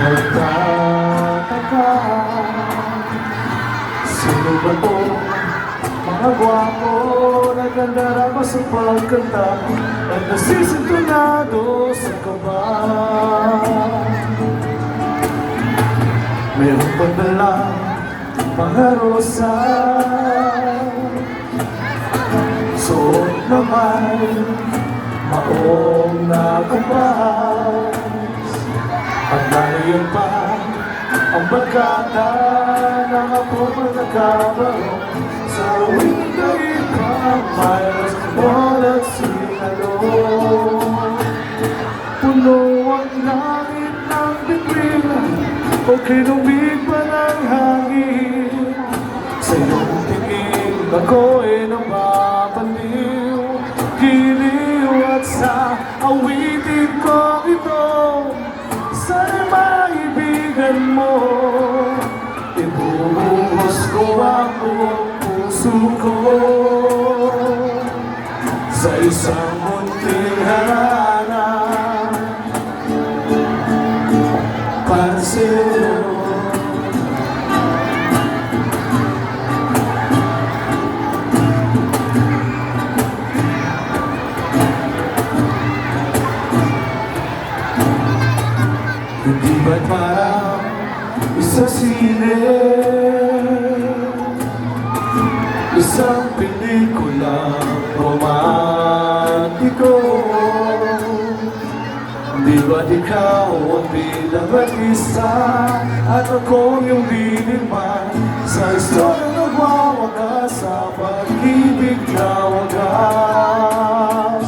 Nagtataka, sino ba to? Mga gwapo, nagandara sa pagkanta at nasisintonado sa kaba. Meron pa dala mga rosa, suot naman maong nakupas, at lalayan pa ang barkada ng apo magkakabaro sa window pa mayroon walang sinalo. Puno ang langit ng bituin o kinumig pa ng hangin. Sa iyong tingin ako'y napapaliw, giliw at sa awitin ko ito. Sa'y maibigan mo, ibubuhos ko ang buong puso ko sa isang munting harana para sa'yo. Hindi ba't parang isa sine, isang pelikulang romantiko? Di ba't ikaw ang bilang at isa at ako yung liliman sa istoryang nagwawagas sa pag-ibig na wagas?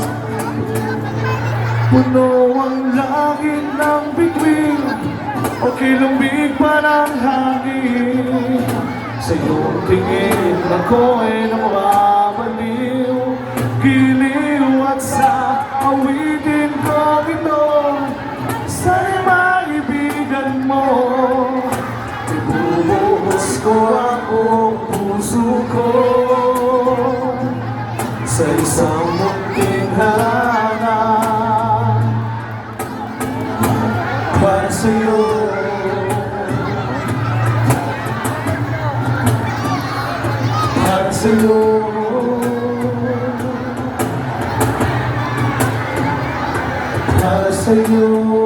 Puno ang langit ng bituin o kilumig pa ng hangin. Sa iyong tingin ako'y napabaliw, giliw at sa awitin ko ito. Sa'y maibigan mo, ibubuhos ko ang buong puso ko sa isang munting harana para sa'yo. Para sa'yo. Para sa'yo.